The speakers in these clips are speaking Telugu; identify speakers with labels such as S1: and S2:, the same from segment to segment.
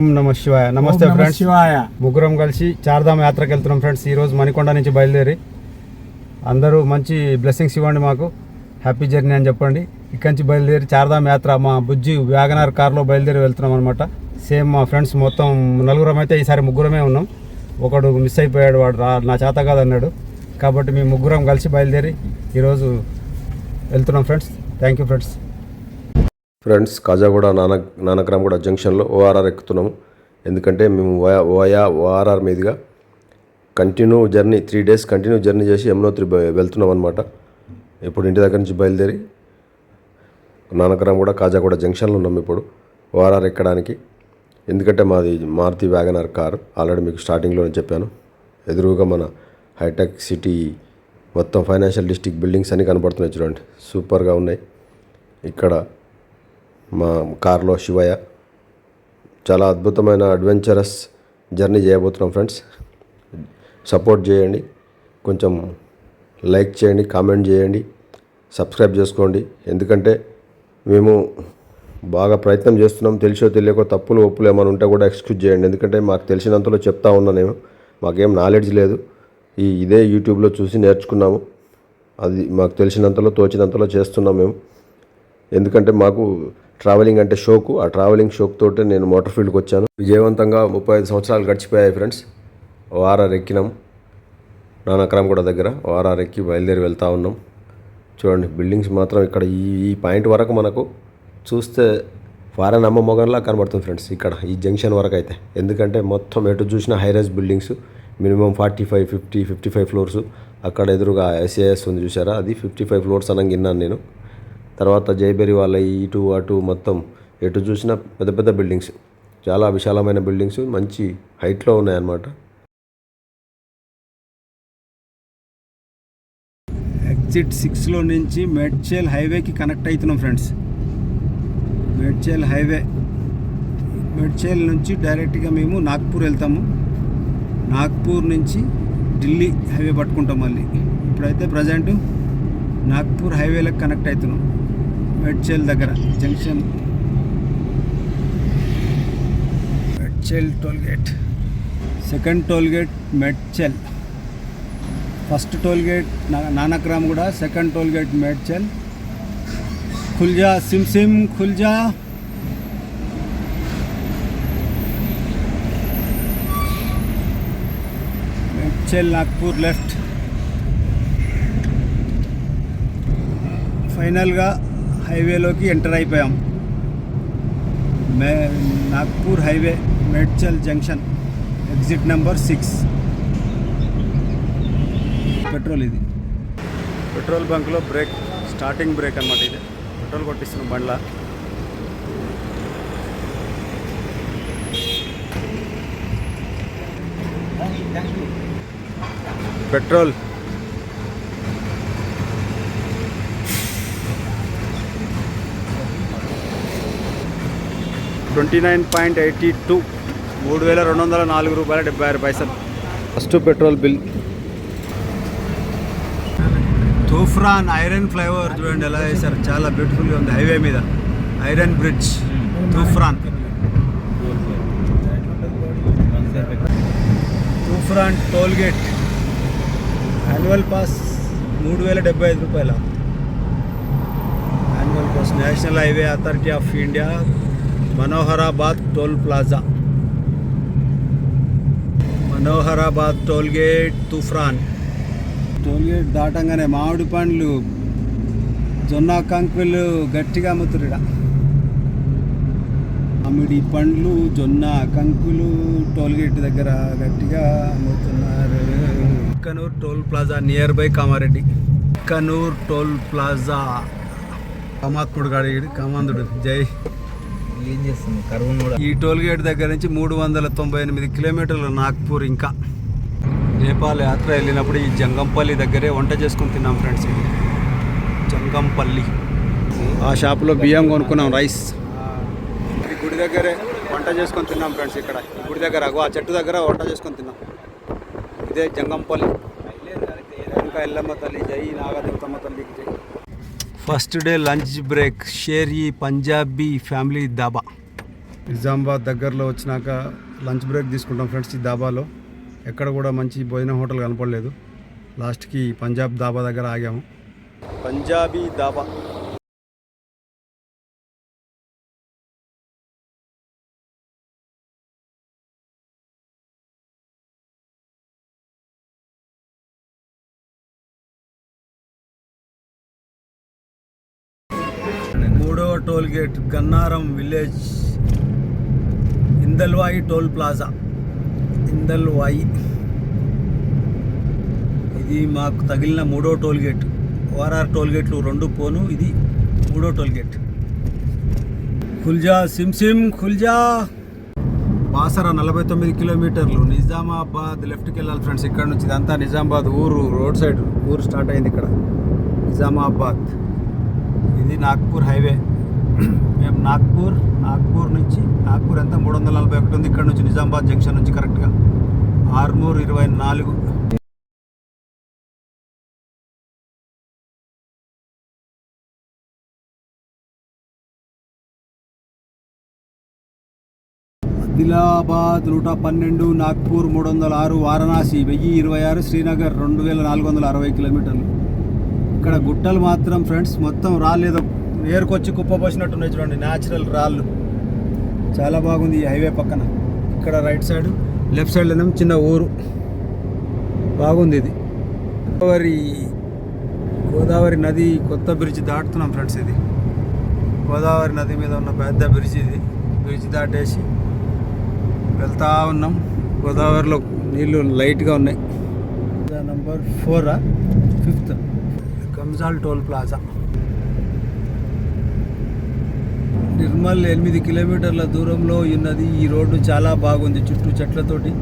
S1: నమ శివాయ. నమస్తే ఫ్రెండ్స్. శివాయ. ముగ్గురం కలిసి చార్ధామ్ యాత్రకు వెళ్తున్నాం ఫ్రెండ్స్. ఈరోజు మణికొండ నుంచి బయలుదేరి అందరూ మంచి బ్లెస్సింగ్స్ ఇవ్వండి, మాకు హ్యాపీ జర్నీ అని చెప్పండి. ఇక్కడి నుంచి బయలుదేరి చార్ధామ్ యాత్ర మా బుజ్జి వ్యాగనార్ కార్లో బయలుదేరి వెళ్తున్నాం అనమాట. సేమ్ మా ఫ్రెండ్స్ మొత్తం నలుగురం అయితే ఈసారి ముగ్గురమే ఉన్నాం. ఒకడు మిస్ అయిపోయాడు, వాడు నా చేత కాదన్నాడు. కాబట్టి మేము ముగ్గురం కలిసి బయలుదేరి ఈరోజు వెళ్తున్నాం friends. Thank you
S2: friends. Khajaguda Nanakramguda జంక్షన్లో ఓఆర్ఆర్ ఎక్కుతున్నాము. ఎందుకంటే మేము ఓఆర్ఆర్ మీదుగా continue journey 3 days continue journey చేసి యమునోత్రి వెళ్తున్నాం అనమాట. ఇప్పుడు ఇంటి దగ్గర నుంచి బయలుదేరి నానక్రామ్గూడ కాజాగూడ జంక్షన్లో ఉన్నాం ఇప్పుడు ఓఆర్ఆర్ ఎక్కడానికి. ఎందుకంటే మాది మారుతి వ్యాగనార్ కార్, ఆల్రెడీ మీకు స్టార్టింగ్లోనే చెప్పాను. ఎదురుగా మన హైటెక్ సిటీ మొత్తం ఫైనాన్షియల్ డిస్ట్రిక్ట్ బిల్డింగ్స్ అన్నీ కనపడుతున్నాయి చూడండి, సూపర్గా ఉన్నాయి. ఇక్కడ మా కార్లో శివయ్య చాలా అద్భుతమైన అడ్వెంచరస్ జర్నీ చేయబోతున్నాం ఫ్రెండ్స్. సపోర్ట్ చేయండి, కొంచెం లైక్ చేయండి, కామెంట్ చేయండి, సబ్స్క్రైబ్ చేసుకోండి. ఎందుకంటే మేము బాగా ప్రయత్నం చేస్తున్నాం. తెలిసో తెలియకో తప్పులు ఒప్పులు ఏమైనా ఉంటే కూడా ఎక్స్క్యూజ్ చేయండి. ఎందుకంటే మాకు తెలిసినంతలో చెప్తా ఉన్నా నేను, మాకేం నాలెడ్జ్ లేదు. ఇదే యూట్యూబ్లో చూసి నేర్చుకున్నాము. అది మాకు తెలిసినంతలో తోచినంతలో చేస్తున్నాం మేము. ఎందుకంటే మాకు ట్రావెలింగ్ అంటే షోకు, ఆ ట్రావెలింగ్ షోక్ తోటే నేను మోటార్ ఫీల్డ్కి వచ్చాను. విజయవంతంగా 35 సంవత్సరాలు గడిచిపోయాయి ఫ్రెండ్స్. ఓఆర్ఆర్ ఎక్కినాం నానక్రామ్గూడ దగ్గర. ఓఆర్ఆర్ ఎక్కి బయలుదేరి వెళ్తూ ఉన్నాం. చూడండి బిల్డింగ్స్ మాత్రం ఇక్కడ ఈ పాయింట్ వరకు మనకు చూస్తే ఫారెన్ అమ్మ మొగన్లా కనబడుతుంది ఫ్రెండ్స్ ఇక్కడ ఈ జంక్షన్ వరకు అయితే. ఎందుకంటే మొత్తం ఎటు చూసిన హైరైజ్ బిల్డింగ్స్, మినిమం 45, 50, 55 ఫ్లోర్స్. అక్కడ ఎదురుగా ఎస్ఏఎస్ ఉంది చూసారా, అది 55 ఫ్లోర్స్ అనగా విన్నాను నేను. తర్వాత జైబెరీ వాళ్ళ ఇటు అటు మొత్తం ఎటు చూసినా పెద్ద పెద్ద బిల్డింగ్స్, చాలా విశాలమైన బిల్డింగ్స్, మంచి హైట్లో ఉన్నాయన్నమాట.
S1: ఎగ్జిట్ 6లో నుంచి మేడ్చల్ హైవేకి కనెక్ట్ అవుతున్నాం ఫ్రెండ్స్. మేడ్చల్ హైవే, మేడ్చల్ నుంచి డైరెక్ట్గా మేము నాగ్పూర్ వెళ్తాము. నాగ్పూర్ నుంచి ఢిల్లీ హైవే పట్టుకుంటాం మళ్ళీ. ఇప్పుడైతే ప్రజెంట్ నాగ్పూర్ హైవేలకు కనెక్ట్ అవుతున్నాం. మేడ్చల్ దగ్గర junction, Medchal tollgate, second tollgate Medchal, first tollgate Nanakramguda, second tollgate Medchal. खुलजा सिम खुलजा. మేడ్చల్ నాగ్పూర్ లెఫ్ట్. ఫైనల్గా హైవేలోకి ఎంటర్ అయిపోయాం. Nagpur highway Medchal junction, exit number 6. Petrol, ఇది పెట్రోల్ బంక్లో బ్రేక్, స్టార్టింగ్ బ్రేక్ అన్నమాట. ఇది పెట్రోల్ కొట్టిస్తున్నాం బండ్ల. పెట్రోల్ 29.82, 3,204 రూపాయల 76 పైసలు first petrol bill. Toopran iron flyover చూడండి ఎలా వేశారు, చాలా బ్యూటిఫుల్గా ఉంది. హైవే మీద iron bridge, Toopran toll gate. Annual pass 3,075 రూపాయల annual pass. National highway authority of India, Manoharabad toll plaza, Manoharabad toll gate, Toopran toll gate దాటంగానే మామిడి పండ్లు, జొన్న కంకులు గట్టిగా అమ్ముతుర్రు. మామిడి పండ్లు, జొన్న కంకులు టోల్గేట్ దగ్గర గట్టిగా అమ్ముతున్నారు. Kanur toll plaza near by Kamareddy. Kanur toll plaza, కామాత్ముడు గాడి, కామాంధుడు జై. ఏం చేస్తుంది కరువు. ఈ టోల్గేట్ దగ్గర నుంచి 398 కిలోమీటర్లు నాగ్పూర్. ఇంకా నేపాల్ యాత్ర వెళ్ళినప్పుడు ఈ జంగంపల్లి దగ్గరే వంట చేసుకుని తిన్నాం ఫ్రెండ్స్. ఇది జంగంపల్లి. ఆ షాప్లో బియ్యం కొనుక్కున్నాం, రైస్. ఈ గుడి దగ్గరే వంట చేసుకొని తిన్నాం ఫ్రెండ్స్. ఇక్కడ ఈ గుడి దగ్గర ఆ చెట్టు దగ్గర వంట చేసుకొని తిన్నాం. ఇదే జంగంపల్లి. ఇంకా ఎల్లమ్మ తల్లి జై, నాగదేవతమ్మ తల్లికి జై. First day lunch break, share ఈ పంజాబీ ఫ్యామిలీ దాబా. నిజామాబాద్ దగ్గరలో వచ్చినాక లంచ్ బ్రేక్ తీసుకుంటాం ఫ్రెండ్స్. ఈ దాబాలో ఎక్కడ కూడా మంచి భోజనం హోటల్ కనపడలేదు. లాస్ట్కి పంజాబ్ దాబా దగ్గర ఆగాము. పంజాబీ దాబా. మూడవ toll gate Gannaram village, Indalwai toll plaza. Indalwai ఇది మాకు తగిలిన మూడో టోల్ గేట్. ఓఆర్ఆర్ టోల్ గేట్లు 2 పోను, ఇది మూడో టోల్ గేట్. ఖుల్జా సిమ్ ఖుల్జా. బాసర 49 కిలోమీటర్లు. నిజామాబాద్ లెఫ్ట్కి వెళ్ళాలి ఫ్రెండ్స్. ఇక్కడ నుంచి ఇదంతా నిజామాబాద్ ఊరు, రోడ్ సైడ్ ఊరు స్టార్ట్ అయింది ఇక్కడ నిజామాబాద్. ఇది నాగ్పూర్ హైవే. మేము నాగ్పూర్ నుంచి నాగ్పూర్ ఎంత 341 ఉంది ఇక్కడ నుంచి, నిజామాబాద్ జంక్షన్ నుంచి కరెక్ట్గా. ఆర్మూర్ 24. ఆదిలాబాద్ 112, నాగ్పూర్ 306, వారణాసి 1026, శ్రీనగర్ 2460 కిలోమీటర్లు. ఇక్కడ గుట్టలు మాత్రం ఫ్రెండ్స్ మొత్తం రాలేదు, ఏరుకొచ్చి కుప్ప పోసినట్టున్నాయి చూడండి, న్యాచురల్ రాళ్ళు. చాలా బాగుంది ఈ హైవే పక్కన. ఇక్కడ రైట్ సైడ్, లెఫ్ట్ సైడ్ ఏమో చిన్న ఊరు. బాగుంది ఇది. గోదావరి నది కొత్త బ్రిడ్జ్ దాటుతున్నాం ఫ్రెండ్స్. ఇది గోదావరి నది మీద ఉన్న పెద్ద బ్రిడ్జ్. ఇది బ్రిడ్జ్ దాటేసి వెళ్తా ఉన్నాం. గోదావరిలో నీళ్ళు లైట్గా ఉన్నాయి. Number 4 5th Kanjal toll plaza. Nirmal 8 కిలోమీటర్ల దూరంలో ఉన్నది. ఈ రోడ్డు చాలా బాగుంది, చుట్టూ చెట్లతోటి.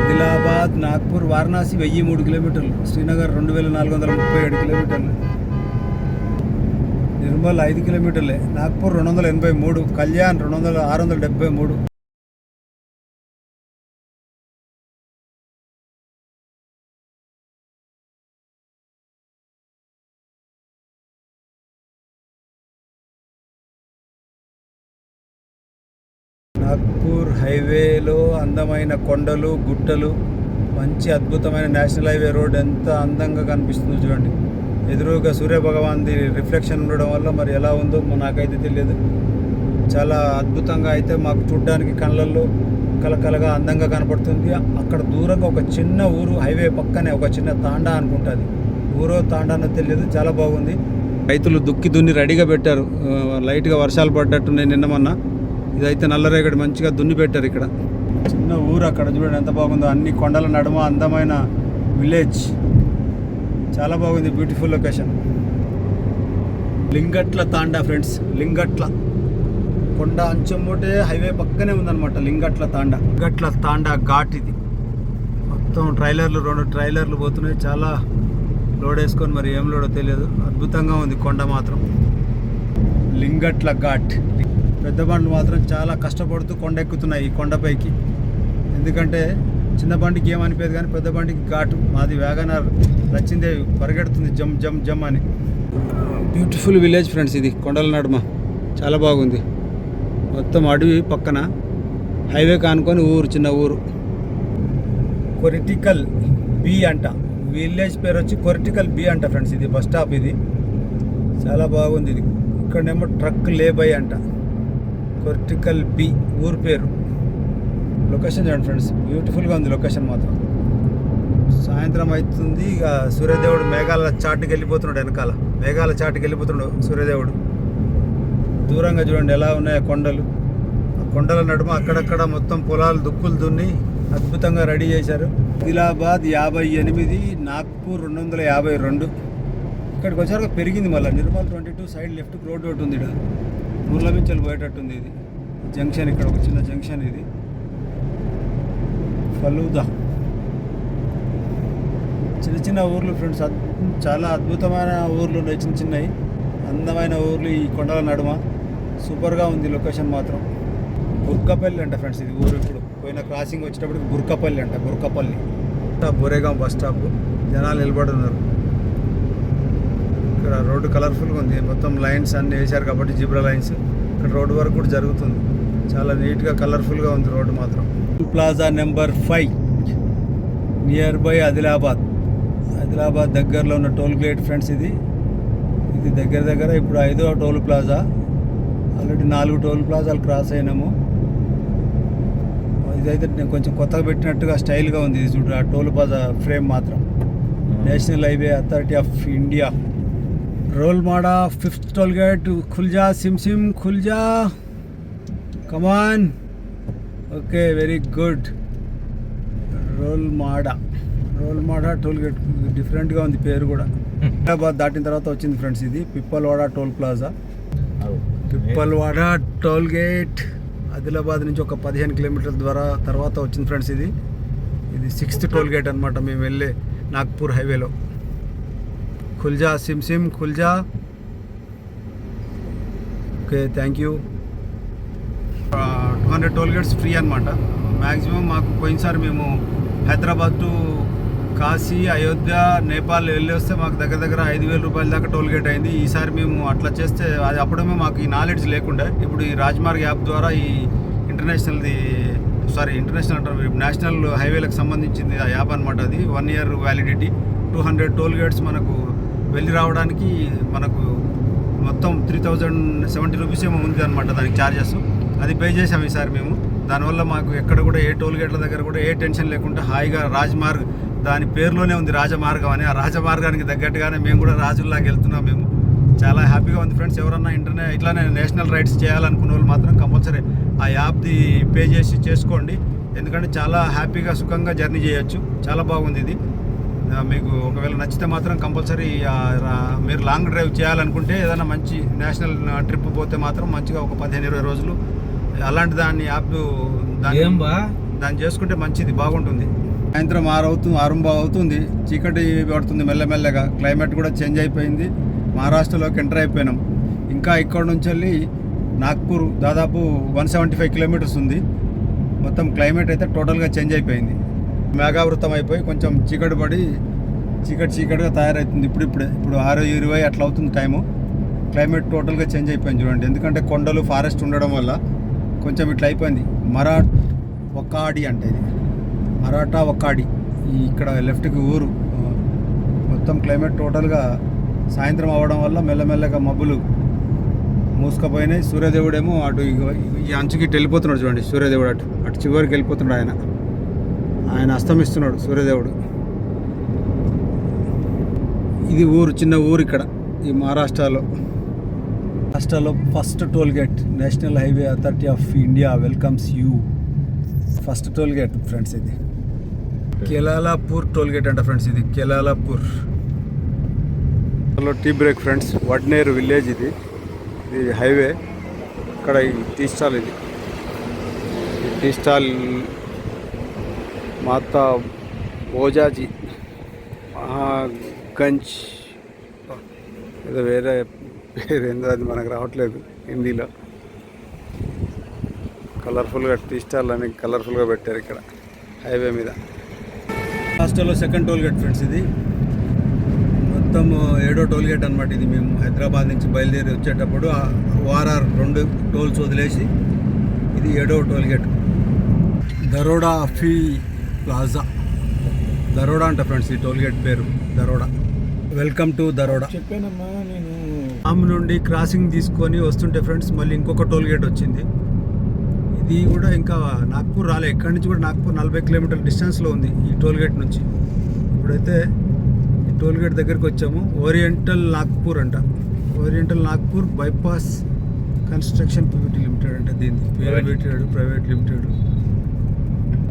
S1: ఆదిలాబాద్, నాగ్పూర్, వారణాసి 1003 కిలోమీటర్లు, శ్రీనగర్ 2437 కిలోమీటర్లు, నిర్మల్ 5 కిలోమీటర్లే, నాగ్పూర్ 283, కళ్యాణ్ 673. నాగ్పూర్ హైవేలో అందమైన కొండలు, గుట్టలు, మంచి అద్భుతమైన నేషనల్ హైవే రోడ్ ఎంత అందంగా కనిపిస్తుందో చూడండి. ఎదురుగా సూర్యభగవాన్ది రిఫ్లెక్షన్ ఉండడం వల్ల మరి ఎలా ఉందో నాకైతే తెలియదు. చాలా అద్భుతంగా అయితే మాకు చూడడానికి కళ్ళల్లో కలకలగా అందంగా కనపడుతుంది. అక్కడ దూరంగా ఒక చిన్న ఊరు, హైవే పక్కనే ఒక చిన్న తాండా అనుకుంటుంది. ఊరో తాండానో తెలియదు. చాలా బాగుంది. రైతులు దున్ని రెడీగా పెట్టారు. లైట్గా వర్షాలు పడ్డట్టున్నాయి నిన్న మొన్న. ఇదైతే నల్లరేగడి మంచిగా దున్ని పెట్టారు. ఇక్కడ చిన్న ఊరు, అక్కడ చూడండి ఎంత బాగుందో. అన్ని కొండల నడుమ అందమైన విలేజ్. చాలా బాగుంది, బ్యూటిఫుల్ లొకేషన్. లింగట్ల తాండా ఫ్రెండ్స్. లింగట్ల కొండ అంచెమ్మటే హైవే పక్కనే ఉందన్నమాట. లింగట్ల తాండా ఘాట్ ఇది. మొత్తం 2 ట్రైలర్లు పోతున్నాయి. చాలా లోడ్ వేసుకొని మరి ఏం లోడో తెలియదు. అద్భుతంగా ఉంది కొండ మాత్రం. లింగట్ల ఘాట్. పెద్ద బండ్లు మాత్రం చాలా కష్టపడుతూ కొండ ఎక్కుతున్నాయి ఈ కొండపైకి. ఎందుకంటే చిన్న బండికి ఏమనిపోయేది కానీ పెద్ద బండికి ఘాటు. మాది వ్యాగనర్ లచ్చిందేవి, పరిగెడుతుంది జమ్ జమ్ జమ్ అని. Beautiful village friends. ఇది కొండల నడుమ చాలా బాగుంది. మొత్తం అడవి పక్కన, హైవే కానుకొని ఊరు, చిన్న ఊరు. కొరిటికల్ బి అంట. విలేజ్ పేరు వచ్చి కొరిటికల్ బి అంట ఫ్రెండ్స్. ఇది బస్ స్టాప్. ఇది చాలా బాగుంది. ఇది ఇక్కడేమో ట్రక్ లేబై అంట. కొరిటికల్ బి ఊరు పేరు. లొకేషన్ చూడండి ఫ్రెండ్స్, బ్యూటిఫుల్గా ఉంది లొకేషన్ మాత్రం. సాయంత్రం అవుతుంది. ఇక సూర్యదేవుడు మేఘాల చాటుకి వెళ్ళిపోతున్నాడు. వెనకాల మేఘాల చాటుకి వెళ్ళిపోతున్నాడు సూర్యదేవుడు. దూరంగా చూడండి ఎలా ఉన్నాయో కొండలు. ఆ కొండల నడుమ అక్కడక్కడ మొత్తం పొలాలు, దుక్కులు దున్ని అద్భుతంగా రెడీ చేశారు. ఆదిలాబాద్ 58, నాగ్పూర్ 252. ఇక్కడికి వచ్చాక పెరిగింది మళ్ళీ. నిర్మల్ 22 సైడ్ లెఫ్ట్కి రోడ్ ఒకటి ఉంది. ఇక్కడ ఊర్ల మించలు పోయేటట్టుంది. ఇది జంక్షన్. ఇక్కడ ఒక చిన్న జంక్షన్. ఇది ఫలూదా. చిన్న ఊర్లు ఫ్రెండ్స్. చాలా అద్భుతమైన ఊర్లు ఉన్నాయి, చిన్నవి అందమైన ఊర్లు ఈ కొండల నడుమ. సూపర్గా ఉంది లొకేషన్ మాత్రం. బుర్కపల్లి అంట ఫ్రెండ్స్ ఇది ఊరు. ఇప్పుడు పోయిన క్రాసింగ్ వచ్చేటప్పటికి బుర్కపల్లి అంట. బుర్కపల్లి బొరేగాం బస్ స్టాప్. జనాలు నిలబడి ఉన్నారు. ఇక్కడ రోడ్డు కలర్ఫుల్గా ఉంది. మొత్తం లైన్స్ అన్నీ వేశారు కాబట్టి జిబ్రా లైన్స్. ఇక్కడ రోడ్ వర్క్ కూడా జరుగుతుంది. చాలా నీట్గా కలర్ఫుల్గా ఉంది రోడ్డు మాత్రం. Plaza number 5 near by Adilabad దగ్గరలో ఉన్న టోల్ గేట్ ఫ్రెండ్స్. ఇది దగ్గర ఇప్పుడు 5వ టోల్ ప్లాజా. ఆల్రెడీ 4 టోల్ ప్లాజాలు క్రాస్ అయినాము. ఇదైతే నేను కొంచెం కొత్తగా పెట్టినట్టుగా స్టైల్గా ఉంది. ఇది చూడు, ఆ టోల్ ప్లాజా ఫ్రేమ్ మాత్రం. National highway authority of India Rolmamda 5th toll gate. ఖుల్జా సిమ్ ఖుల్జా, come on. Okay, very good. Rolmamda toll gate డిఫరెంట్గా ఉంది పేరు కూడా. హైదరాబాద్ దాటిన తర్వాత వచ్చింది ఫ్రెండ్స్ ఇది Pipalwada toll plaza. Pipalwada toll gate Adilabad నుంచి ఒక 15 కిలోమీటర్ల తర్వాత వచ్చింది ఫ్రెండ్స్. ఇది 6th టోల్ గేట్ అనమాట మేము వెళ్ళే నాగ్పూర్ హైవేలో. ఖుల్జా సిమ్ ఖుల్జా. Okay, thank you. 200 toll gates free అనమాట. మ్యాక్సిమం మాకు పోయినసారి మేము హైదరాబాద్ టు కాశీ, అయోధ్య, నేపాల్ వెళ్ళి వస్తే మాకు దగ్గర 5,000 రూపాయల దాకా టోల్ గేట్ అయింది. ఈసారి మేము అట్లా చేస్తే అది అప్పుడేమో మాకు ఈ నాలెడ్జ్ లేకుండా, ఇప్పుడు ఈ రాజ్మార్గ్ యాప్ ద్వారా ఈ ఇంటర్నేషనల్ అంటారు, నేషనల్ హైవేలకు సంబంధించింది ఆ యాప్ అనమాట. అది 1 year వ్యాలిడిటీ. 200 టోల్ గేట్స్ మనకు వెళ్ళి రావడానికి మనకు మొత్తం 3,070 రూపీస్ ఏమో ఉంది అనమాట దానికి ఛార్జెస్. అది పే చేసాము ఈసారి మేము. దానివల్ల మాకు ఎక్కడ కూడా ఏ టోల్ గేట్ల దగ్గర కూడా ఏ టెన్షన్ లేకుండా హాయిగా రాజ్మార్గ్, దాని పేరులోనే ఉంది రాజమార్గం అని, ఆ రాజమార్గానికి తగ్గట్టుగానే మేము కూడా రాజుల్లాగా వెళ్తున్నాం. మేము చాలా హ్యాపీగా ఉంది ఫ్రెండ్స్. ఎవరన్నా ఇట్లానే నేషనల్ రైడ్స్ చేయాలనుకున్న వాళ్ళు మాత్రం కంపల్సరీ ఆ యాప్ది పే చేసుకోండి. ఎందుకంటే చాలా హ్యాపీగా సుఖంగా జర్నీ చేయొచ్చు. చాలా బాగుంది ఇది. మీకు ఒకవేళ నచ్చితే మాత్రం కంపల్సరీ మీరు లాంగ్ డ్రైవ్ చేయాలనుకుంటే, ఏదైనా మంచి నేషనల్ ట్రిప్ పోతే మాత్రం మంచిగా ఒక 15-20 రోజులు అలాంటి దాన్ని యాప్ దాన్ని చేసుకుంటే మంచిది, బాగుంటుంది. సాయంత్రం 6 అవుతుంది, చీకటి పడుతుంది మెల్లమెల్లగా. క్లైమేట్ కూడా చేంజ్ అయిపోయింది. మహారాష్ట్రలోకి ఎంటర్ అయిపోయినాం. ఇంకా ఇక్కడ నుంచి వెళ్ళి నాగ్పూర్ దాదాపు 175 కిలోమీటర్స్ ఉంది. మొత్తం క్లైమేట్ అయితే టోటల్గా చేంజ్ అయిపోయింది. మేఘావృతం అయిపోయి కొంచెం చీకటిగా తయారవుతుంది. ఇప్పుడు 6:20 అట్లా అవుతుంది టైము. క్లైమేట్ టోటల్గా చేంజ్ అయిపోయింది చూడండి. ఎందుకంటే కొండలు, ఫారెస్ట్ ఉండడం వల్ల కొంచెం ఇట్లా అయిపోయింది. వకాడి అంటే ఇది మరాఠా వకాడి. ఇక్కడ లెఫ్ట్కి ఊరు. మొత్తం క్లైమేట్ టోటల్గా సాయంత్రం అవ్వడం వల్ల మెల్లమెల్లగా మబ్బులు మూసుకుపోయినాయి. సూర్యదేవుడేమో అటు ఈ అంచుకి వెళ్ళిపోతున్నాడు చూడండి. సూర్యదేవుడు అటు చివరికి వెళ్ళిపోతున్నాడు. ఆయన అస్తమిస్తున్నాడు సూర్యదేవుడు. ఇది చిన్న ఊరు ఇక్కడ ఈ మహారాష్ట్రలో. First toll gate National highway authority of India welcomes you. First toll gate friends ఇది కెలాలాపూర్ టోల్ గేట్ అంట ఫ్రెండ్స్. ఇది Kelapur tea break friends. Wadner village ఇది హైవే. ఇక్కడ ఈ టీ స్టాల్ ఇది. ఈ టీ స్టాల్ మాతా ఓజాజీ మహాగంజ్ ఏదో వేరే పేరు ఏందో అది మనకు రావట్లేదు హిందీలో. కలర్ఫుల్గా టీ స్టాల్ అని కలర్ఫుల్గా పెట్టారు ఇక్కడ హైవే మీద. హాస్టల్లో 2nd టోల్ గేట్ ఫ్రెండ్స్. ఇది మొత్తం 7వ టోల్ గేట్ అనమాట. ఇది మేము హైదరాబాద్ నుంచి బయలుదేరి వచ్చేటప్పుడు ORR 2 టోల్స్ వదిలేసి ఇది 7వ టోల్ గేట్. దరోడా ప్లాజా. దరోడా అంట ఫ్రెండ్స్ ఈ టోల్ గేట్ పేరు, దరోడా. Welcome to దరోడా. చెప్పానమ్మా నేను. ఆమ్ నుండి క్రాసింగ్ తీసుకొని వస్తుంటే ఫ్రెండ్స్ మళ్ళీ ఇంకొక టోల్ గేట్ వచ్చింది. ఇది కూడా ఇంకా నాగ్పూర్ రాలే. ఇక్కడి నుంచి కూడా నాగ్పూర్ 40 కిలోమీటర్ల డిస్టెన్స్లో ఉంది ఈ టోల్ గేట్ నుంచి. ఇప్పుడైతే ఈ టోల్ గేట్ దగ్గరికి వచ్చాము. ఓరియంటల్ నాగ్పూర్ అంట. Oriental Nagpur bypass construction private limited అంటే దీన్ని private limited.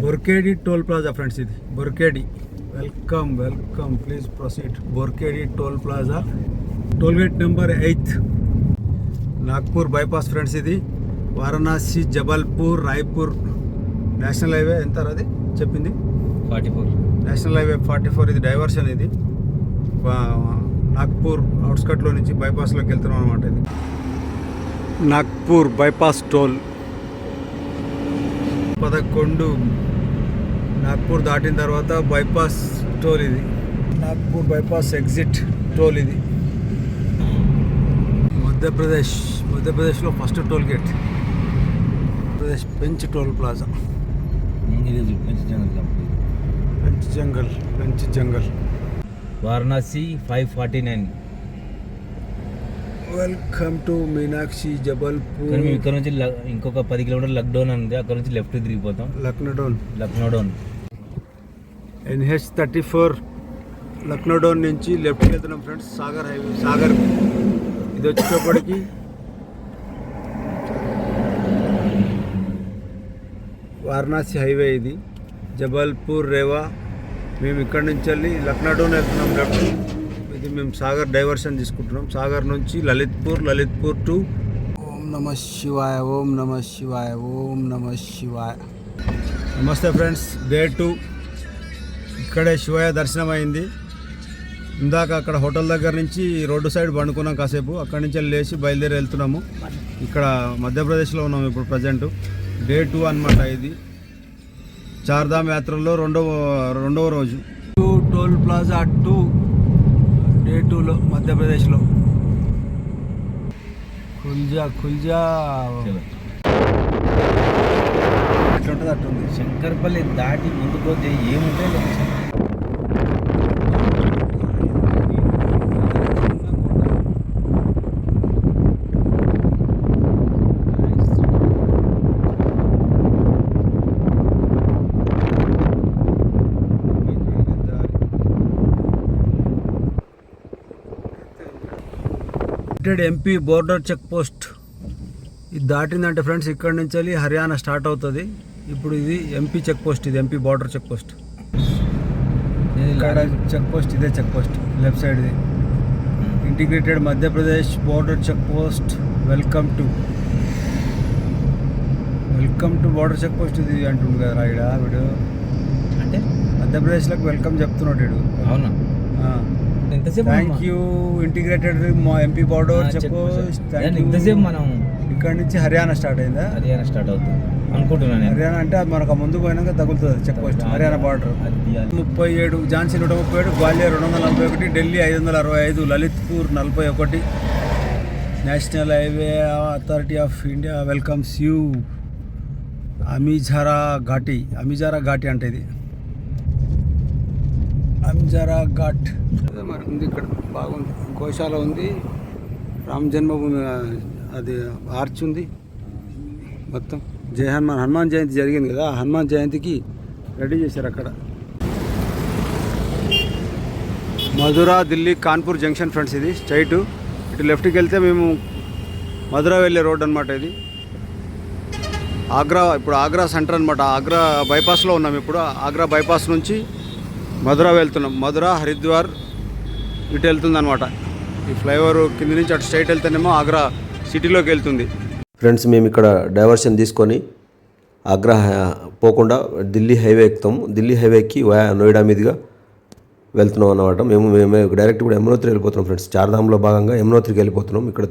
S1: Borkhedi toll plaza friends. ఇది Borkhedi. Welcome please proceed. Borkhedi toll plaza toll gate number 8 Nagpur bypass friends. ఇది వారణాసి, జబల్పూర్, రాయ్పూర్ నేషనల్ హైవే ఎంత అది చెప్పింది
S3: 44.
S1: National highway 44. ఇది డైవర్షన్. ఇది నాగ్పూర్ అవుట్స్కట్లో నుంచి బైపాస్లోకి వెళ్తున్నాం అనమాట. ఇది నాగ్పూర్ బైపాస్ టోల్ 11. నాగ్పూర్ దాటిన తర్వాత బైపాస్ టోల్ ఇది. నాగ్పూర్ బైపాస్ ఎగ్జిట్ టోల్ ఇది. మధ్యప్రదేశ్ మధ్యప్రదేశ్లో first toll gate Pradesh Pench toll plaza. Pench jungle
S3: Varanasi 549.
S1: Welcome to Meenakshi Jabalpur.
S3: కానీ మేము ఇక్కడ నుంచి ఇంకొక 10 కిలోమీటర్లు లక్డౌన్ ఉంది, అక్కడ నుంచి లెఫ్ట్ తిరిగిపోతాం. లక్నోడౌన్
S1: NH34 లక్నోడౌన్ నుంచి లెఫ్ట్కి వెళ్తున్నాం ఫ్రెండ్స్. సాగర్ హైవే, సాగర్ ఇది వచ్చేటప్పటికి వారణాసి హైవే. ఇది జబల్పూర్ రేవా. మేము ఇక్కడ నుంచి వెళ్ళి లక్నోడౌన్ వెళ్తున్నాం లెఫ్ట్. ఇది మేము సాగర్ డైవర్షన్ తీసుకుంటున్నాం. సాగర్ నుంచి లలిత్పూర్ టు ఓం నమ శివాయ, ఓం నమ శివాయ, ఓం నమ శివాయ. నమస్తే ఫ్రెండ్స్, డే 2. ఇక్కడే శివయ్య దర్శనం అయింది. ఇందాక అక్కడ హోటల్ దగ్గర నుంచి రోడ్డు సైడ్ పండుకున్నాం కాసేపు. అక్కడి నుంచి లేచి బయలుదేరి వెళ్తున్నాము. ఇక్కడ మధ్యప్రదేశ్లో ఉన్నాము ఇప్పుడు ప్రజెంట్. డే 2 అన్నమాట. ఇది చార్ధామ్ యాత్రలో రెండవ రోజు. టోల్ ప్లాజా 2 డే 2లో మధ్యప్రదేశ్లో. ఖుల్జా ఎట్లుంటుంది అట్టుంది.
S3: శంకర్పల్లి దాటి ముందుకు పోతే ఏముంటాయి location.
S1: MP border check post ఇది దాటిందంటే ఫ్రెండ్స్ ఇక్కడ నుంచి వెళ్ళి హర్యానా స్టార్ట్ అవుతుంది. ఇప్పుడు ఇది MP చెక్ పోస్ట్, ఇది MP బోర్డర్ చెక్ పోస్ట్. ఇక్కడ చెక్ పోస్ట్, ఇదే చెక్ పోస్ట్ లెఫ్ట్ సైడ్. ఇది integrated Madhya Pradesh border check post. Welcome to border check post ఇది అంటుంది కదా రాయుడు. వీడు
S3: అంటే
S1: మధ్యప్రదేశ్లోకి వెల్కమ్ చెప్తున్నాడు వీడు.
S3: అవునా?
S1: Thank you integrated MP border check post.
S3: ఇంతసేపు మనం
S1: ఇక్కడ నుంచి హర్యానా స్టార్ట్ అయిందా?
S3: హర్యానా స్టార్ట్ అవుతుంది అనుకుంటున్నాను.
S1: హర్యానా అంటే మనకు ముందుకు పోయినాక తగులుతుంది check post. Haryana border 37, Jhansi 137, Gwalior 241, Delhi 565, Lalitpur 41. National highway authority of India welcomes you. Amjhara Ghati అంటే ఇది అమిజారా ఘాట్ మరి ఉంది. ఇక్కడ బాగుంది, గోశాల ఉంది, రామ్ జన్మభూమి అది ఆర్చ్ ఉంది మొత్తం. హనుమాన్ జయంతి జరిగింది కదా, హనుమాన్ జయంతికి రెడీ చేశారు అక్కడ. Mathura Delhi Kanpur junction friends. ఇది స్ట్రైట్ ఇటు లెఫ్ట్కి వెళ్తే మేము మధురా వెళ్ళే రోడ్ అనమాట. ఇది ఇప్పుడు ఆగ్రా సెంటర్ అనమాట. ఆగ్రా బైపాస్లో ఉన్నాం ఇప్పుడు. ఆగ్రా బైపాస్ నుంచి మధురా వెళ్తున్నాం. మధురా, హరిద్వార్ ఇటు వెళ్తుంది అనమాట. ఈ ఫ్లైఓవర్ కింద నుంచి అటు స్ట్రైట్ వెళ్తేనేమో ఆగ్రా సిటీలోకి వెళ్తుంది.
S2: ఫ్రెండ్స్, మేము ఇక్కడ డైవర్షన్ తీసుకొని ఆగ్రా పోకుండా ఢిల్లీ హైవే ఎక్కుతాము. ఢిల్లీ హైవే ఎక్కి నోయిడా మీదుగా వెళ్తున్నాం అన్నమాట. మేము డైరెక్ట్ కూడా యమునోత్రి వెళ్ళిపోతున్నాం ఫ్రెండ్స్. చార్ధామ్లో భాగంగా యమునోత్రికి వెళ్ళిపోతున్నాం. ఇక్కడ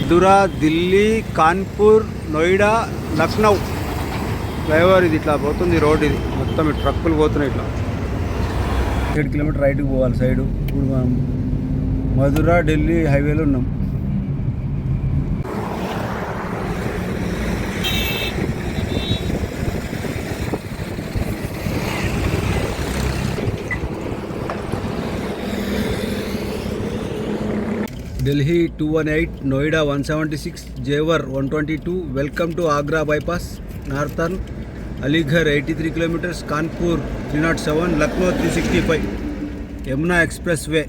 S1: మధురా, ఢిల్లీ, కాన్పూర్, నోయిడా, లక్నో ఫ్లైఓవర్ ఇది ఇట్లా పోతుంది రోడ్. ఇది మొత్తం ట్రక్కులు పోతున్నాయి ఇట్లా. 7 కిలోమీటర్ రైట్కి పోవాలి సైడు. ఇప్పుడు మనం మధురా ఢిల్లీ హైవేలో ఉన్నాం. Delhi 218, Noida 176, Jewar 122. Welcome to Agra bypass. Northern Aligarh 83 kilometres, Kanpur 307, Lucknow 365, Yamuna express way.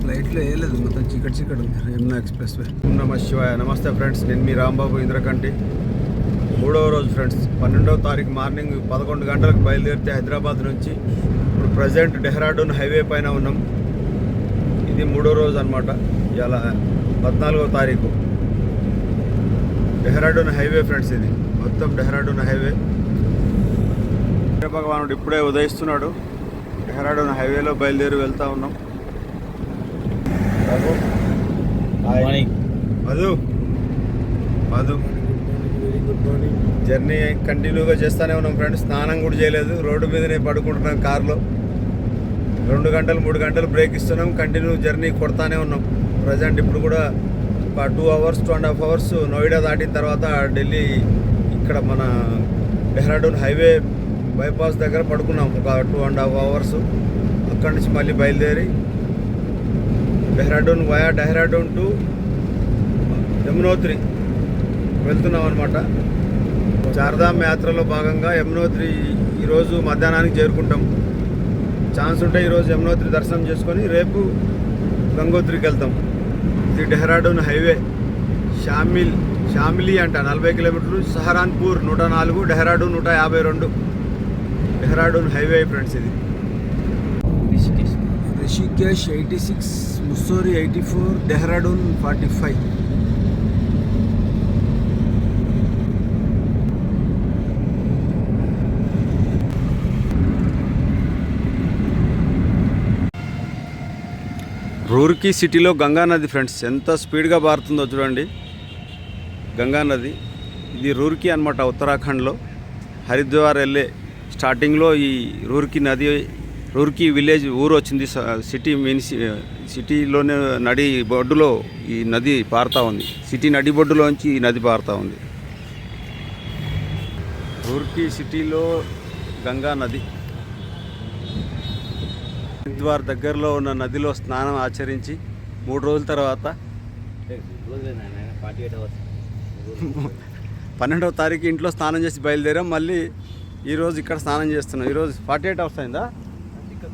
S1: లైట్లో వేయలేదు, మొత్తం చీకటి ఉంది. Yamuna express way. నమ శివాయ. నమస్తే ఫ్రెండ్స్, నేను మీ రాంబాబు ఇంద్రకంటి. 3వ రోజు ఫ్రెండ్స్. 12వ తారీఖు మార్నింగ్ 11 గంటలకు బయలుదేరితే హైదరాబాద్ నుంచి ఇప్పుడు ప్రజెంట్ డెహ్రాడూన్ హైవే పైన ఉన్నాం. ఇది 3వ రోజు అనమాట. ఇవాళ 14వ తారీఖు. Dehradun highway friends. ఇది మొత్తం డెహ్రాడూన్ హైవే. భగవానుడు ఇప్పుడే ఉదయిస్తున్నాడు. డెహ్రాడూన్ హైవేలో బయలుదేరి వెళ్తూ ఉన్నాం. మధు జర్నీ కంటిన్యూగా చేస్తూనే ఉన్నాం ఫ్రెండ్స్. స్నానం కూడా చేయలేదు, రోడ్డు మీదనే పడుకుంటున్నాం కార్లో. 2 గంటలు 3 గంటలు బ్రేక్ ఇస్తున్నాం, కంటిన్యూ జర్నీ కొడతానే ఉన్నాం. ప్రజెంట్ ఇప్పుడు కూడా ఒక 2 అవర్స్ 2.5 అవర్స్ నోయిడా దాటిన తర్వాత ఢిల్లీ ఇక్కడ మన డెహ్రాడూన్ హైవే బైపాస్ దగ్గర పడుకున్నాం ఒక 2.5 అవర్స్. అక్కడి నుంచి మళ్ళీ బయలుదేరి డెహ్రాడూన్ టు యమునోత్రి వెళ్తున్నాం అనమాట. చార్ధామ్ యాత్రలో భాగంగా యమునోత్రి ఈరోజు మధ్యాహ్నానికి చేరుకుంటాం. ఛాన్స్ ఉంటే ఈరోజు యమునోత్రి దర్శనం చేసుకొని రేపు గంగోత్రికి వెళ్తాం. ఇది డెహ్రాడూన్ హైవే, షామిలీ అంట 40 కిలోమీటర్లు, సహరాన్పూర్ 104, డెహ్రాడూన్ 152. Dehradun highway friends. ఇది రిషికేష్ 86, ముస్సోరీ 84, డెహ్రాడూన్ 45. రూర్కీ సిటీలో గంగా నది ఫ్రెండ్స్ ఎంత స్పీడ్గా పారుతుందో చూడండి. గంగా నది ఇది రూర్కీ అనమాట, ఉత్తరాఖండ్లో. హరిద్వార్ వెళ్ళే స్టార్టింగ్లో ఈ రూర్కీ విలేజ్ ఊరు వచ్చింది. సిటీలోనే నడి బొడ్డులో ఈ నది పారుతూ ఉంది. సిటీ నడి బొడ్డులోంచి ఈ నది పారుతూ ఉంది. రూర్కీ సిటీలో గంగా నది. హరిద్వార్ దగ్గరలో ఉన్న నదిలో స్నానం ఆచరించి 3 రోజుల తర్వాత 12వ తారీఖు ఇంట్లో స్నానం చేసి బయలుదేరాం. మళ్ళీ ఈరోజు ఇక్కడ స్నానం చేస్తున్నాం. ఈరోజు 48 అవర్స్ అయిందా? ఇంకా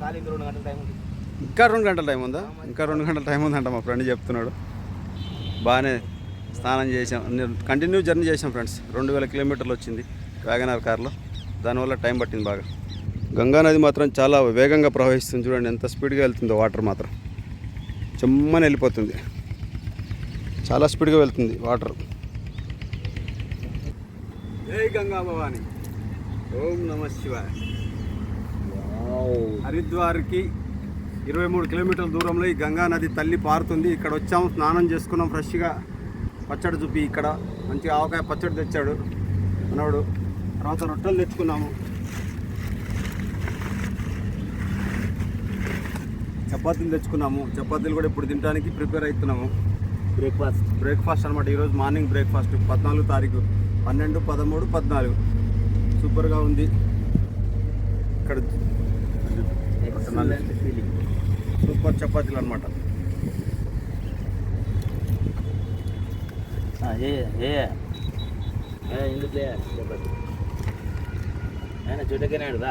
S1: 2 గంటల టైం ఉందా? ఇంకా 2 గంటల టైం ఉందంట మా ఫ్రెండ్ చెప్తున్నాడు. బాగానే స్నానం చేసాం, కంటిన్యూ జర్నీ చేసాం ఫ్రెండ్స్. 2000 కిలోమీటర్లు వచ్చింది వ్యాగనార్ కార్లో. దానివల్ల టైం పట్టింది బాగా. గంగా నది మాత్రం చాలా వేగంగా ప్రవహిస్తుంది చూడండి, ఎంత స్పీడ్గా వెళ్తుందో. వాటర్ మాత్రం చెమ్మని వెళ్ళిపోతుంది, చాలా స్పీడ్గా వెళ్తుంది వాటర్. జై గంగా భవాని, ఓం నమః శివాయ. హరిద్వార్కి 23 కిలోమీటర్ల దూరంలో ఈ గంగా నది తల్లి పారుతుంది. ఇక్కడ వచ్చాము, స్నానం చేసుకున్నాం ఫ్రెష్గా. పచ్చడి చూపి ఇక్కడ మంచిగా ఆవకాయ పచ్చడి తెచ్చాడు మనవాడు. తర్వాత రొట్టెలు తెచ్చుకున్నాము, చపాతీలు తెచ్చుకున్నాము. చపాతీలు కూడా ఇప్పుడు తినడానికి ప్రిపేర్ అవుతున్నాము. బ్రేక్ఫాస్ట్ అనమాట. ఈరోజు మార్నింగ్ బ్రేక్ఫాస్ట్ 14వ తారీఖు 12, 13, 14 సూపర్గా ఉంది. ఇక్కడ సూపర్ చపాతీలు అనమాట.
S3: చూడకేనాడుదా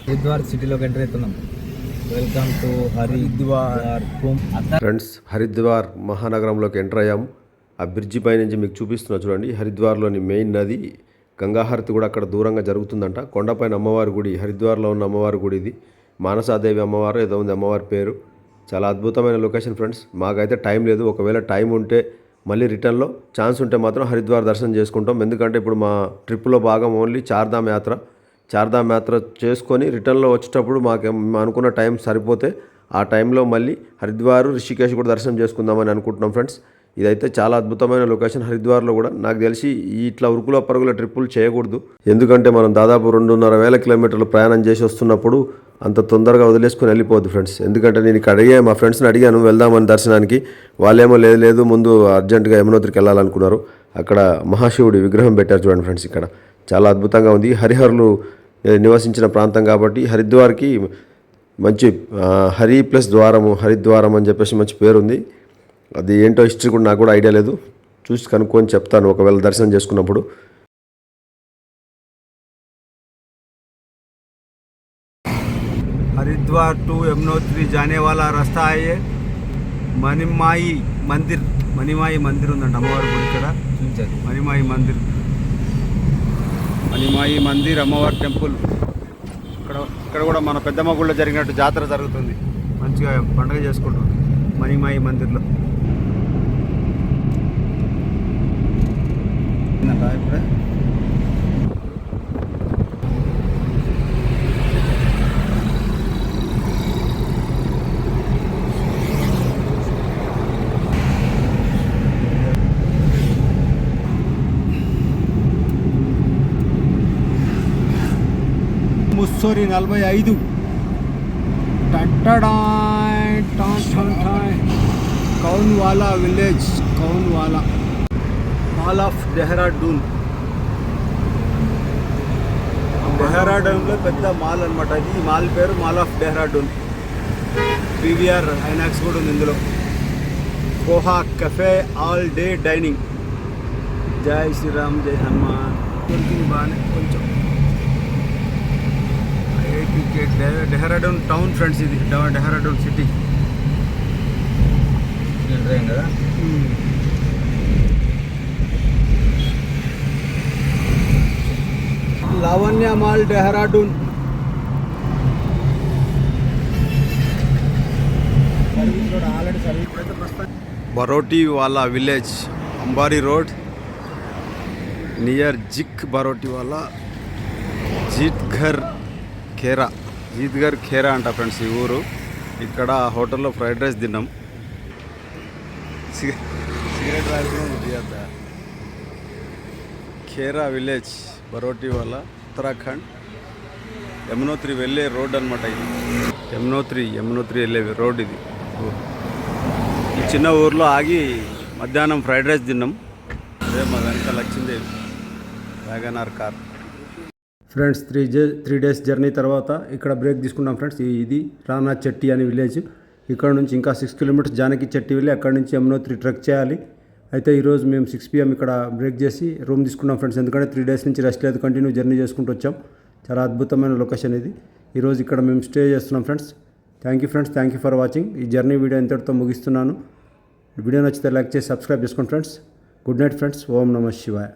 S3: హరిద్వార్ సిటీలోకి ఎంటర్ అవుతున్నాం. Welcome to Haridwar.
S2: Friends, Haridwar మహానగరంలోకి ఎంటర్ అయ్యాము. ఆ బ్రిడ్జి పై నుంచి మీకు చూపిస్తున్నా చూడండి. హరిద్వార్లోని మెయిన్ నది గంగాహారతి కూడా అక్కడ దూరంగా జరుగుతుందంట. కొండపైన అమ్మవారి గుడి, హరిద్వార్లో ఉన్న అమ్మవారి గుడి ఇది. మానసాదేవి అమ్మవారు ఏదో ఉంది అమ్మవారి పేరు. చాలా అద్భుతమైన లొకేషన్ ఫ్రెండ్స్. మాకైతే టైం లేదు, ఒకవేళ టైం ఉంటే మళ్ళీ రిటర్న్లో ఛాన్స్ ఉంటే మాత్రం హరిద్వార్ దర్శనం చేసుకుంటాం. ఎందుకంటే ఇప్పుడు మా ట్రిప్లో భాగం ఓన్లీ చార్ధామ్ యాత్ర చేసుకొని రిటర్న్లో వచ్చేటప్పుడు మాకు అనుకున్న టైం సరిపోతే ఆ టైంలో మళ్ళీ హరిద్వార్, రిషికేష్ కూడా దర్శనం చేసుకుందామని అనుకుంటున్నాం ఫ్రెండ్స్. ఇదైతే చాలా అద్భుతమైన లొకేషన్. హరిద్వార్లో కూడా నాకు తెలిసి ఇట్లా ఉరుకుల పరుగుల ట్రిప్పులు చేయకూడదు. ఎందుకంటే మనం దాదాపు 2,500 కిలోమీటర్లు ప్రయాణం చేసి వస్తున్నప్పుడు అంత తొందరగా వదిలేసుకొని వెళ్ళిపోవద్దు ఫ్రెండ్స్. ఎందుకంటే నేను ఇక్కడ మా ఫ్రెండ్స్ని అడిగాను వెళ్దామని దర్శనానికి. వాళ్ళేమో లేదు ముందు అర్జెంటుగా యమునోత్రికి వెళ్ళాలనుకున్నారు. అక్కడ మహాశివుడి విగ్రహం పెట్టారు చూడండి ఫ్రెండ్స్. ఇక్కడ చాలా అద్భుతంగా ఉంది. హరిహరులు నివసించిన ప్రాంతం కాబట్టి హరిద్వార్కి మంచి హరి ప్లస్ హరిద్వారం అని చెప్పేసి మంచి పేరుంది. అది ఏంటో హిస్టరీ కూడా నాకు కూడా ఐడియా లేదు, చూసి కనుక్కొని చెప్తాను ఒకవేళ దర్శనం చేసుకున్నప్పుడు.
S1: हरिद्वार टू यमुनोत्री जाने वाला रास्ता है ये. మణిమాయి మందిర్ ఉందంట అమ్మవారి గుడి ఇక్కడ. మణిమాయి మందిర్ అమ్మవారి టెంపుల్. ఇక్కడ కూడా మన పెద్దమ్మ గుళ్ళో జరిగినట్టు జాతర జరుగుతుంది, మంచిగా పండుగ చేసుకుంటాం మణిమాయి మందిర్లో. ఇప్పుడే సారీ 45. టట్టడాయ్ టాన్ టాన్ టాయ్. Kaunwala village, Kaunwala, mall of Dehradun. డెహ్రాడూన్లో పెద్ద మాల్ అనమాట ఇది. ఈ మాల్ పేరు mall of Dehradun. PVR INOX కూడా ఉంది ఇందులో. Poha cafe, all day dining. జై శ్రీరామ్, జై హనుమాన్. దొరికింది బాగానే కొంచెం. డెహ్రాడూన్ టౌన్ ఫ్రెండ్స్, ఇది డెహ్రాడూన్ సిటీ.
S3: ట్రైన్ కదా.
S1: లావణ్య మాల్ డెహ్రాడూన్. బరోటీ వాలా విలేజ్, అంబారీ రోడ్, నియర్ జిక్ బరోటీ వాలా, జీత్ఘర్ ఖేరా. జీత్ఘర్ ఖేరా అంట ఫ్రెండ్స్ ఈ ఊరు. ఇక్కడ హోటల్లో ఫ్రైడ్ రైస్ తిన్నాం. సిగరెట్ రాకుండా ఖేరా విలేజ్, బరోటీ వాలా, ఉత్తరాఖండ్. యమునోత్రి వెళ్ళే రోడ్ అనమాట ఇది. యమునోత్రి వెళ్ళే రోడ్ ఇది. ఈ చిన్న ఊర్లో ఆగి మధ్యాహ్నం ఫ్రైడ్ రైస్ తిన్నాం. అదే మా వెనక Lakshmidevi Wagon R car. Friends 3 days journey తర్వాత ఇక్కడ బ్రేక్ తీసుకున్నాం ఫ్రెండ్స్. ఇది రానా చెట్టి అనే విలేజ్. ఇక్కడ నుంచి ఇంకా 6 కిలోమీటర్స్ జానకి చెట్టి వెళ్ళి అక్కడ నుంచి యమునోత్రి ట్రెక్ చేయాలి. అయితే ఈరోజు మేము 6 PM ఇక్కడ బ్రేక్ చేసి రూమ్ తీసుకున్నాం ఫ్రెండ్స్. ఎందుకంటే 3 డేస్ నుంచి రెస్ట్ లేదు, కంటిన్యూ జర్నీ చేసుకుంటూ వచ్చాం. చాలా అద్భుతమైన లొకేషన్ ఇది. ఈరోజు ఇక్కడ మేము స్టే చేస్తున్నాం friends. Thank you friends, thank you for watching. ఈ జర్నీ వీడియో ఇంతటితో ముగిస్తున్నాను. వీడియో నచ్చితే లైక్ చేసి సబ్స్క్రైబ్ చేసుకోండి ఫ్రెండ్స్. Good night friends. ఓం నమః శివాయ.